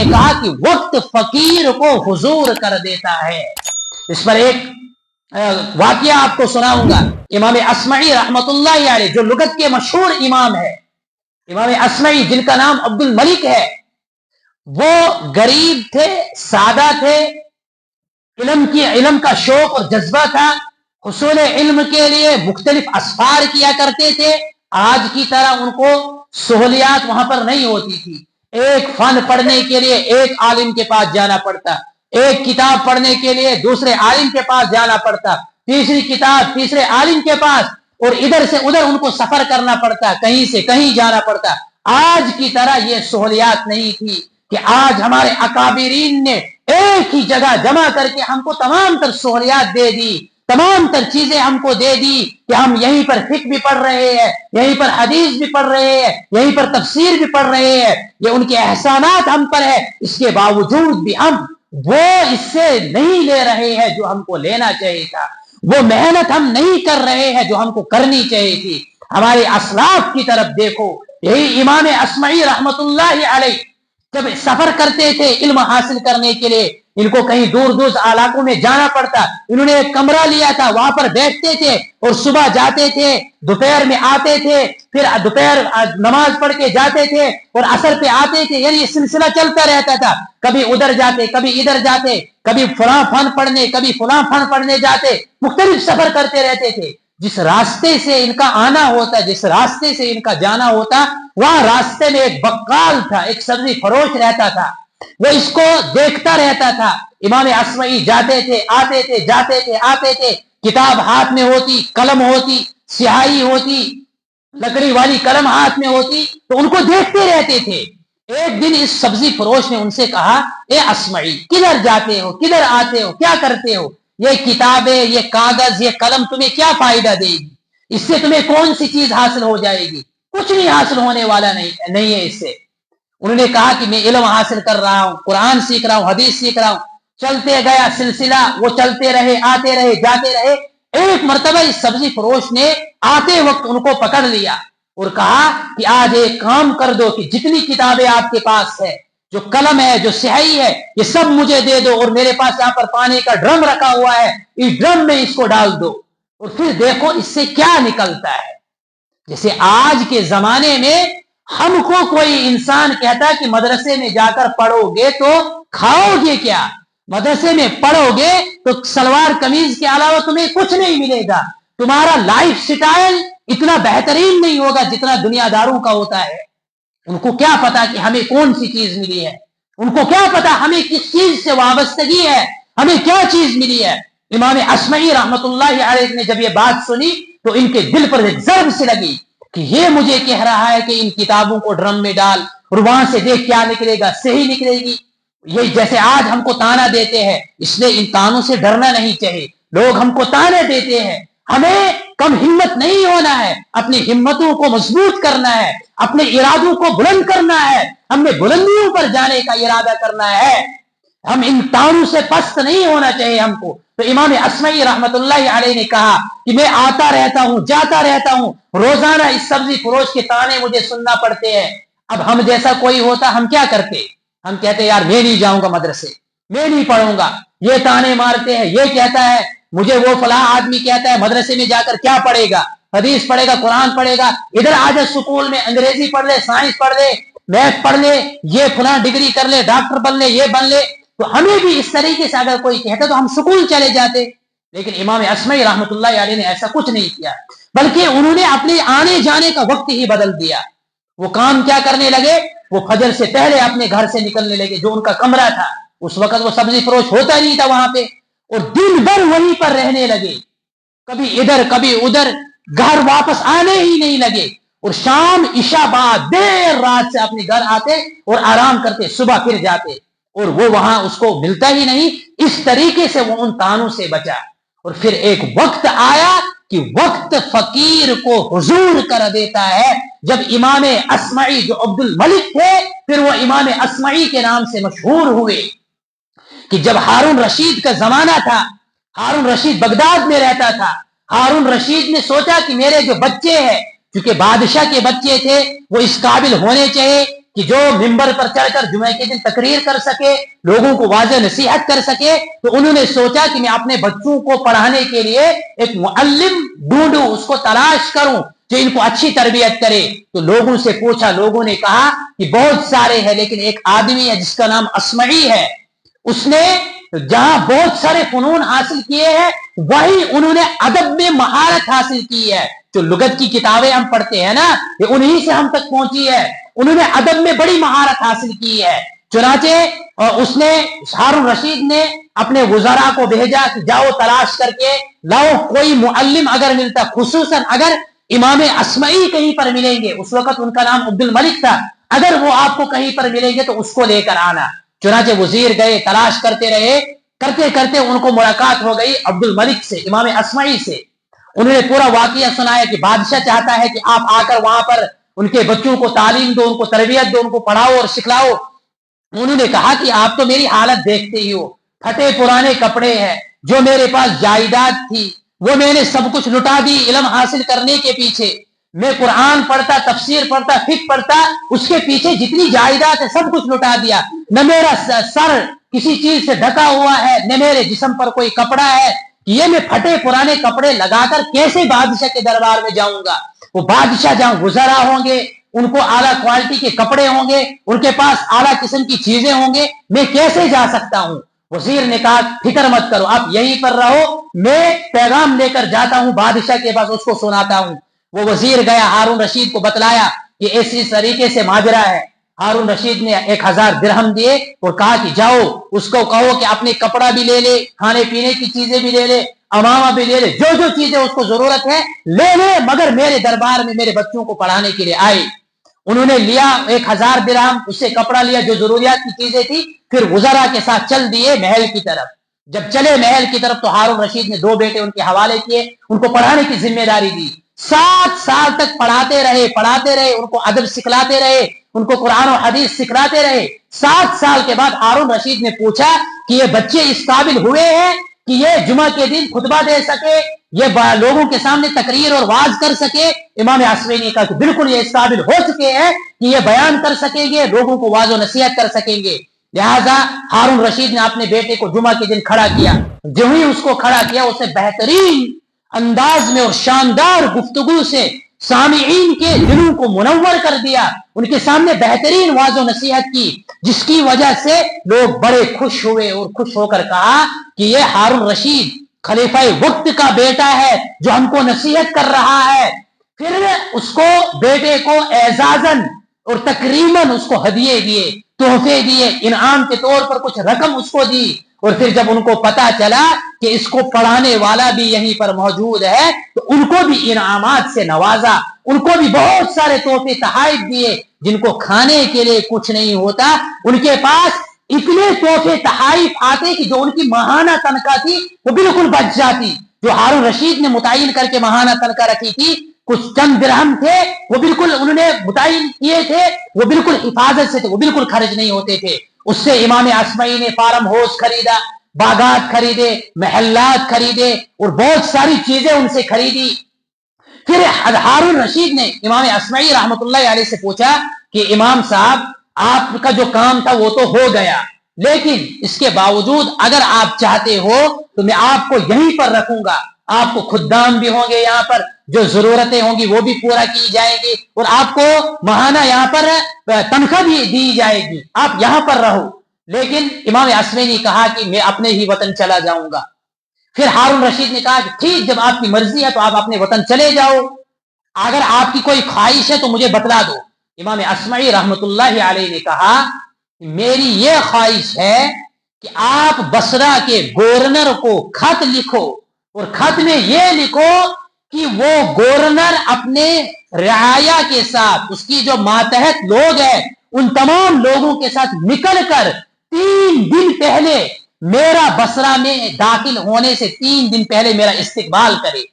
نے کہا کہ وقت فقیر کو حضور کر دیتا ہے۔ اس پر ایک واقعہ آپ کو سناؤں گا۔ امام اصمعی رحمت اللہ علیہ جو لغت کے مشہور امام ہے، امام اصمعی جن کا نام عبد الملک ہے، وہ غریب تھے، سادہ تھے، علم کا شوق اور جذبہ تھا، حصول علم کے لیے مختلف اسفار کیا کرتے تھے۔ آج کی طرح ان کو سہولیات وہاں پر نہیں ہوتی تھی۔ ایک فن پڑھنے کے لیے ایک عالم کے پاس جانا پڑتا، ایک کتاب پڑھنے کے لیے دوسرے عالم کے پاس جانا پڑتا، تیسری کتاب تیسرے عالم کے پاس، اور ادھر سے ادھر ان کو سفر کرنا پڑتا، کہیں سے کہیں جانا پڑتا۔ آج کی طرح یہ سہولیات نہیں تھی کہ آج ہمارے اکابرین نے ایک ہی جگہ جمع کر کے ہم کو تمام تر سہولیات دے دی، تمام تر چیزیں ہم کو دے دی کہ ہم یہیں پر فقہ بھی پڑھ رہے ہیں، یہیں پر حدیث بھی پڑھ رہے ہیں، یہیں پر تفسیر بھی پڑھ رہے ہیں۔ یہ ان کے احسانات ہم پر ہے، اس کے باوجود بھی ہم وہ اس سے نہیں لے رہے ہیں جو ہم کو لینا چاہیے تھا، وہ محنت ہم نہیں کر رہے ہیں جو ہم کو کرنی چاہیے تھی۔ ہمارے اسلاف کی طرف دیکھو، یہی امام اصمعی رحمت اللہ علیہ جب سفر کرتے تھے علم حاصل کرنے کے لیے، ان کو کہیں دور دور علاقوں میں جانا پڑتا، انہوں نے ایک کمرہ لیا تھا، وہاں پر بیٹھتے تھے اور صبح جاتے تھے، دوپہر میں آتے تھے، پھر دوپہر نماز پڑھ کے جاتے تھے اور عصر پہ آتے تھے۔ یعنی یہ سلسلہ چلتا رہتا تھا، کبھی ادھر جاتے، کبھی ادھر جاتے، کبھی فلاں فن پڑھنے، کبھی فلاں فن پڑھنے جاتے، مختلف سفر کرتے رہتے تھے۔ جس راستے سے ان کا آنا ہوتا، جس راستے سے ان کا جانا ہوتا، وہاں راستے میں ایک بقال تھا، ایک سبزی فروش رہتا تھا، وہ اس کو دیکھتا رہتا تھا۔ امام اصمعی جاتے تھے، آتے تھے، جاتے تھے، آتے تھے، کتاب ہاتھ میں ہوتی، قلم ہوتی، سیاہی ہوتی، لکڑی والی قلم ہاتھ میں ہوتی، تو ان کو دیکھتے رہتے تھے۔ ایک دن اس سبزی فروش نے ان سے کہا، اے اصمعی، کدھر جاتے ہو، کدھر آتے ہو، کیا کرتے ہو؟ یہ کتابیں، یہ کاغذ، یہ قلم تمہیں کیا فائدہ دے گی؟ اس سے تمہیں کون سی چیز حاصل ہو جائے گی؟ کچھ نہیں حاصل ہونے والا نہیں ہے اس سے۔ انہوں نے کہا کہ میں علم حاصل کر رہا ہوں، قرآن سیکھ رہا ہوں، حدیث سیکھ رہا ہوں۔ چلتے گیا سلسلہ، وہ چلتے رہے، آتے رہے، جاتے رہے۔ ایک مرتبہ اس سبزی فروش نے آتے وقت ان کو پکڑ لیا اور کہا کہ آج ایک کام کر دو کہ جتنی کتابیں آپ کے پاس ہے، جو قلم ہے، جو سیاہی ہے، یہ سب مجھے دے دو، اور میرے پاس یہاں پر پانی کا ڈرم رکھا ہوا ہے، اس ڈرم میں اس کو ڈال دو، اور پھر دیکھو اس سے کیا نکلتا ہے۔ جیسے آج کے زمانے میں ہم کو کوئی انسان کہتا کہ مدرسے میں جا کر پڑھو گے تو کھاؤ گے کیا؟ مدرسے میں پڑھو گے تو سلوار قمیض کے علاوہ تمہیں کچھ نہیں ملے گا، تمہارا لائف سٹائل اتنا بہترین نہیں ہوگا جتنا دنیا داروں کا ہوتا ہے۔ ان کو کیا پتا کہ ہمیں کون سی چیز ملی ہے، ان کو کیا پتا ہمیں کس چیز سے وابستگی ہے، ہمیں کیا چیز ملی ہے۔ امام اصمعی رحمت اللہ علیہ نے جب یہ بات سنی تو ان کے دل پر ایک ضرب سے لگی کہ یہ مجھے کہہ رہا ہے کہ ان کتابوں کو ڈرم میں ڈال اور وہاں سے دیکھ کیا نکلے گا، صحیح نکلے گی۔ یہ جیسے آج ہم کو تانا دیتے ہیں، اس لیے ان تانوں سے ڈرنا نہیں چاہیے۔ لوگ ہم کو تانے دیتے ہیں، ہمیں کم ہمت نہیں ہونا ہے، اپنی ہمتوں کو مضبوط کرنا ہے، اپنے ارادوں کو بلند کرنا ہے، ہم نے بلندیوں پر جانے کا ارادہ کرنا ہے، ہم ان تانوں سے پست نہیں ہونا چاہیے ہم کو۔ تو امام اصمعی رحمت اللہ علیہ نے کہا کہ میں آتا رہتا ہوں، جاتا رہتا ہوں، روزانہ اس سبزی فروش کے تانے مجھے سننا پڑتے ہیں۔ اب ہم جیسا کوئی ہوتا ہم کیا کرتے؟ ہم کہتے یار میں نہیں جاؤں گا مدرسے، میں نہیں پڑھوں گا، یہ تانے مارتے ہیں، یہ کہتا ہے مجھے، وہ فلاں آدمی کہتا ہے مدرسے میں جا کر کیا پڑھے گا، حدیث پڑھے گا، قرآن پڑھے گا، ادھر آ جا سکول میں انگریزی پڑھ لے، سائنس پڑھ لے، میتھ پڑھ لے، یہ فلاں ڈگری کر لے، ڈاکٹر بن لے، یہ بن لے۔ تو ہمیں بھی اس طریقے سے اگر کوئی کہتا تو ہم سکول چلے جاتے، لیکن امام اصمعی رحمت اللہ علیہ نے ایسا کچھ نہیں کیا، بلکہ انہوں نے اپنے آنے جانے کا وقت ہی بدل دیا۔ وہ کام کیا کرنے لگے، وہ فجر سے پہلے اپنے گھر سے نکلنے لگے، جو ان کا کمرہ تھا، اس وقت وہ سبزی فروش ہوتا نہیں تھا وہاں پہ، اور دن بھر وہیں پر رہنے لگے، کبھی ادھر کبھی ادھر، گھر واپس آنے ہی نہیں لگے، اور شام عشاء بعد دیر رات سے اپنے گھر آتے اور آرام کرتے، صبح پھر جاتے، اور وہ وہاں اس کو ملتا ہی نہیں۔ اس طریقے سے وہ ان تانوں سے بچا۔ اور پھر ایک وقت آیا کہ وقت فقیر کو حضور کر دیتا ہے، جب امام اصمعی جو عبد الملک تھے پھر وہ امام اصمعی کے نام سے مشہور ہوئے، کہ جب ہارون رشید کا زمانہ تھا، ہارون رشید بغداد میں رہتا تھا، ہارون رشید نے سوچا کہ میرے جو بچے ہیں، کیونکہ بادشاہ کے بچے تھے، وہ اس قابل ہونے چاہیے کہ جو ممبر پر چڑھ کر جمعے کے دن تقریر کر سکے، لوگوں کو واضح نصیحت کر سکے، تو انہوں نے سوچا کہ میں اپنے بچوں کو پڑھانے کے لیے ایک معلم ڈھونڈوں، اس کو تلاش کروں جو ان کو اچھی تربیت کرے۔ تو لوگوں سے پوچھا، لوگوں نے کہا کہ بہت سارے ہیں، لیکن ایک آدمی ہے جس کا نام اسمعی ہے، اس نے جہاں بہت سارے فنون حاصل کیے ہیں وہی انہوں نے ادب میں مہارت حاصل کی ہے۔ جو لغت کی کتابیں ہم پڑھتے ہیں نا، یہ انہی سے ہم تک پہنچی ہے، انہوں نے ادب میں بڑی مہارت حاصل کی ہے۔ چنانچہ اس نے ہارون رشید نے اپنے وزراء کو بھیجا کہ جاؤ تلاش کر کے لاؤ کوئی معلم اگر ملتا، خصوصاً اگر امام اسمعی کہیں پر ملیں گے، اس وقت ان کا نام عبد الملک تھا، اگر وہ آپ کو کہیں پر ملیں گے تو اس کو لے کر آنا۔ چنانچہ وزیر گئے، تلاش کرتے رہے، کرتے کرتے ان کو ملاقات ہو گئی عبد الملک سے، امام اسمعی سے۔ انہوں نے پورا واقعہ سنایا کہ بادشاہ چاہتا ہے کہ آپ آ کر وہاں پر ان کے بچوں کو تعلیم دو، ان کو تربیت دو، ان کو پڑھاؤ اور سکھلاؤ۔ انہوں نے کہا کہ آپ تو میری حالت دیکھتے ہی ہو، پھٹے پرانے کپڑے ہیں، جو میرے پاس جائیداد تھی وہ میں نے سب کچھ لٹا دی علم حاصل کرنے کے پیچھے۔ میں قرآن پڑھتا، تفسیر پڑھتا، فقہ پڑھتا، اس کے پیچھے جتنی جائیداد ہے سب کچھ لٹا دیا۔ نہ میرا سر کسی چیز سے ڈھکا ہوا ہے، نہ میرے جسم پر کوئی کپڑا ہے، یہ میں پھٹے پرانے کپڑے لگا کر کیسے بادشاہ کے دربار میں جاؤں گا؟ وہ بادشاہ جہاں وزراء ہوں گے، ان کو اعلیٰ کوالٹی کے کپڑے ہوں گے، ان کے پاس اعلیٰ قسم کی چیزیں ہوں گے، میں کیسے جا سکتا ہوں؟ وزیر نے کہا فکر مت کرو، آپ یہیں پر رہو، میں پیغام لے کر جاتا ہوں بادشاہ کے پاس، اس کو سناتا ہوں۔ وہ وزیر گیا، ہارون رشید کو بتلایا کہ ایسی طریقے سے ماجرا ہے۔ ہارون رشید نے 1000 درہم دیے اور کہا کہ جاؤ اس کو کہو کہ اپنے کپڑا بھی لے لے، کھانے پینے کی چیزیں بھی لے لے، امامہ بھی لے لے، جو جو چیزیں اس کو ضرورت ہے لے لے، مگر میرے دربار میں میرے بچوں کو پڑھانے کے لیے آئے۔ انہوں نے لیا 1000 درہم، اس سے کپڑا لیا، جو ضروریات کی چیزیں تھی، پھر وزراء کے ساتھ چل دیے محل کی طرف۔ جب چلے محل کی طرف تو ہارون رشید نے 2 بیٹے ان کے حوالے کیے، ان کو پڑھانے کی ذمہ داری دی۔ 7 سال تک پڑھاتے رہے، ان کو ادب سکھلاتے رہے، ان کو قرآن و حدیث سکھلاتے رہے۔ 7 سال کے بعد ہارون رشید نے پوچھا کہ یہ بچے اس قابل ہوئے ہیں کہ یہ جمعہ کے دن خطبہ دے سکے، یہ لوگوں کے سامنے تقریر اور واز کر سکے؟ امام اسمعی نے کہا کہ بالکل یہ اس قابل ہو چکے ہیں کہ یہ بیان کر سکیں گے، لوگوں کو واز و نصیحت کر سکیں گے۔ لہذا ہارون رشید نے اپنے بیٹے کو جمعہ کے دن کھڑا کیا۔ جو ہی اس کو کھڑا کیا، اسے بہترین انداز میں اور شاندار گفتگو سے سامعین کے دلوں کو منور کر دیا، ان کے سامنے بہترین واضح و نصیحت کی، جس کی وجہ سے لوگ بڑے خوش ہوئے اور خوش ہو کر کہا کہ یہ ہارون رشید خلیفہ وقت کا بیٹا ہے جو ہم کو نصیحت کر رہا ہے۔ پھر اس کو بیٹے کو اعزازاً اور تکریماً اس کو ہدیے دیے، تحفے دیے، انعام کے طور پر کچھ رقم اس کو دی۔ اور پھر جب ان کو پتا چلا کہ اس کو پڑھانے والا بھی یہیں پر موجود ہے تو ان کو بھی انعامات سے نوازا، ان کو بھی بہت سارے تحفے تحائف دیے، جن کو کھانے کے لیے کچھ نہیں ہوتا، ان کے پاس اتنے تحفے تحائف آتے کہ جو ان کی ماہانہ تنخواہ تھی وہ بالکل بچ جاتی۔ جو ہارون رشید نے متعین کر کے ماہانہ تنخواہ رکھی تھی، کچھ چند درہم تھے، وہ بالکل انہوں نے متعین کیے تھے، وہ بالکل حفاظت سے تھے، وہ بالکل خرچ نہیں ہوتے تھے۔ اس سے امام اسمعی نے فارم ہاؤس خریدا، باغات خریدے، محلات خریدے اور بہت ساری چیزیں ان سے خریدی۔ پھر ہارون رشید نے امام اسمعی رحمۃ اللہ علیہ سے پوچھا کہ امام صاحب، آپ کا جو کام تھا وہ تو ہو گیا، لیکن اس کے باوجود اگر آپ چاہتے ہو تو میں آپ کو یہیں پر رکھوں گا، آپ کو خدام بھی ہوں گے، یہاں پر جو ضرورتیں ہوں گی وہ بھی پورا کی جائیں گی، اور آپ کو ماہانہ یہاں پر تنخواہ بھی دی جائے گی، آپ یہاں پر رہو۔ لیکن امام اسمعی نے کہا کہ میں اپنے ہی وطن چلا جاؤں گا۔ پھر ہارون رشید نے کہا کہ ٹھیک، جب آپ کی مرضی ہے تو آپ اپنے وطن چلے جاؤ، اگر آپ کی کوئی خواہش ہے تو مجھے بتلا دو۔ امام اسمعی رحمۃ اللہ علیہ نے کہا میری یہ خواہش ہے کہ آپ بصرہ کے گورنر کو خط لکھو، اور خط میں یہ لکھو کہ وہ گورنر اپنے رعایا کے ساتھ، اس کی جو ماتحت لوگ ہیں ان تمام لوگوں کے ساتھ نکل کر 3 دن پہلے میرا بصرہ میں داخل ہونے سے 3 دن پہلے میرا استقبال کرے۔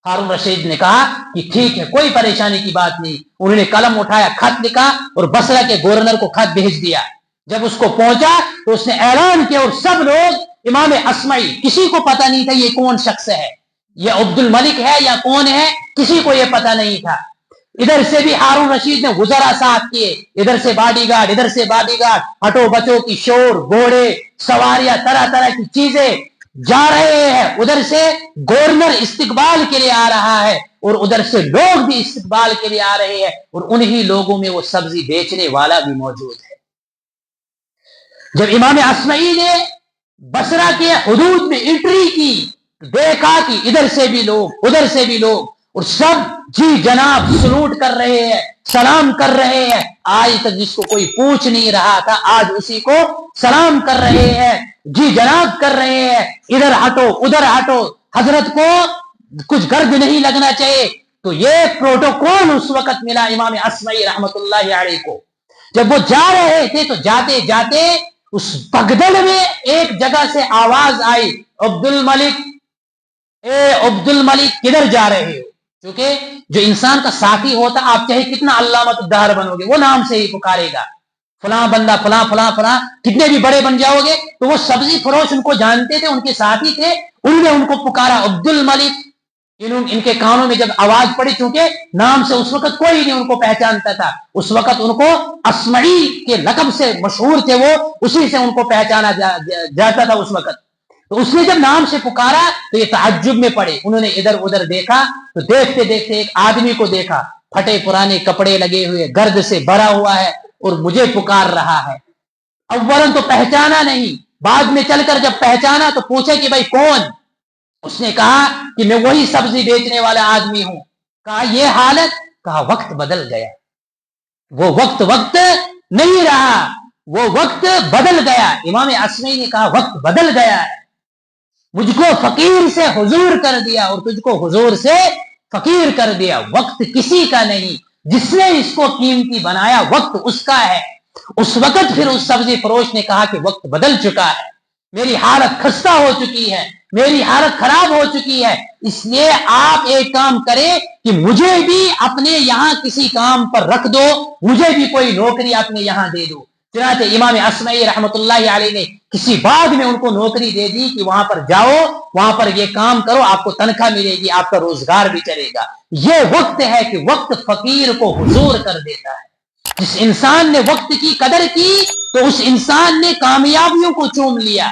ہارون رشید نے کہا کہ ٹھیک ہے، کوئی پریشانی کی بات نہیں۔ انہوں نے قلم اٹھایا، خط لکھا اور بصرہ کے گورنر کو خط بھیج دیا۔ جب اس کو پہنچا تو اس نے اعلان کیا، اور سب لوگ امام اسمعی، کسی کو پتہ نہیں تھا یہ کون شخص ہے، یہ عبد الملک ہے یا کون ہے، کسی کو یہ پتہ نہیں تھا۔ ادھر سے بھی ہارون رشید نے وزرا ساتھ کیے، ادھر سے باڈی گارڈ، ادھر سے باڈی گارڈ، ہٹو بچوں کی شور، گھوڑے سواریاں، طرح طرح کی چیزیں جا رہے ہیں، ادھر سے گورنر استقبال کے لیے آ رہا ہے اور ادھر سے لوگ بھی استقبال کے لیے آ رہے ہیں، اور انہی لوگوں میں وہ سبزی بیچنے والا بھی موجود ہے۔ جب امام اصمعی نے بصرہ کے حدود میں انٹری کی، دیکھا کہ ادھر سے بھی لوگ ادھر سے بھی لوگ، اور سب جی جناب سلوٹ کر رہے ہیں، سلام کر رہے ہیں، آج تک جس کو کوئی پوچھ نہیں رہا تھا آج اسی کو سلام کر رہے ہیں، جی جناب کر رہے ہیں، ادھر ہٹو ادھر ہٹو، حضرت کو کچھ گرد نہیں لگنا چاہیے۔ تو یہ پروٹوکول اس وقت ملا امام اصمعی رحمت اللہ علیہ کو۔ جب وہ جا رہے تھے تو جاتے جاتے اس پگدڑ میں ایک جگہ سے آواز آئی، عبد الملک، اے عبد الملک کدھر جا رہے ہو؟ کیونکہ جو انسان کا ساتھی ہوتا، آپ چاہے کتنا علامت الدہر بنو گے وہ نام سے ہی پکارے گا، فلاں بندہ فلاں فلاں فلاں، کتنے بھی بڑے بن جاؤ گے۔ تو وہ سبزی فروش ان کو جانتے تھے، ان کے ساتھی تھے، انہوں نے ان کو پکارا عبد الملک۔ ان کے کانوں میں جب آواز پڑی، چونکہ نام سے اس وقت کوئی نہیں ان کو پہچانتا تھا، اس وقت ان کو اصمعی کے لقب سے مشہور تھے، وہ اسی سے ان کو پہچانا جاتا تھا اس وقت۔ تو اس نے جب نام سے پکارا تو یہ تعجب میں پڑے، انہوں نے ادھر ادھر دیکھا تو دیکھتے دیکھتے ایک آدمی کو دیکھا، پھٹے پرانے کپڑے لگے ہوئے، گرد سے بھرا ہوا ہے اور مجھے پکار رہا ہے۔ اولاً تو پہچانا نہیں، بعد میں چل کر جب پہچانا تو پوچھا کہ بھائی کون؟ اس نے کہا کہ میں وہی سبزی بیچنے والا آدمی ہوں۔ کہا یہ حالت؟ کہا وقت بدل گیا، وہ وقت نہیں رہا، وہ وقت بدل گیا۔ امام اصمعی نے کہا وقت بدل گیا ہے، مجھ کو فقیر سے حضور کر دیا اور تجھ کو حضور سے فقیر کر دیا۔ وقت کسی کا نہیں، جس نے اس کو قیمتی بنایا وقت اس کا ہے۔ اس وقت پھر اس سبزی فروش نے کہا کہ وقت بدل چکا ہے، میری حالت خستہ ہو چکی ہے، میری حالت خراب ہو چکی ہے، اس لیے آپ ایک کام کریں کہ مجھے بھی اپنے یہاں کسی کام پر رکھ دو، مجھے بھی کوئی نوکری اپنے یہاں دے دو۔ چنانچہ امام اصمعی رحمت اللہ علیہ نے کسی باغ میں ان کو نوکری دے دی کہ وہاں پر جاؤ، وہاں پر یہ کام کرو، آپ کو تنخواہ ملے گی، آپ کا روزگار بھی چلے گا۔ یہ وقت ہے کہ وقت فقیر کو حضور کر دیتا ہے۔ جس انسان نے وقت کی قدر کی تو اس انسان نے کامیابیوں کو چوم لیا۔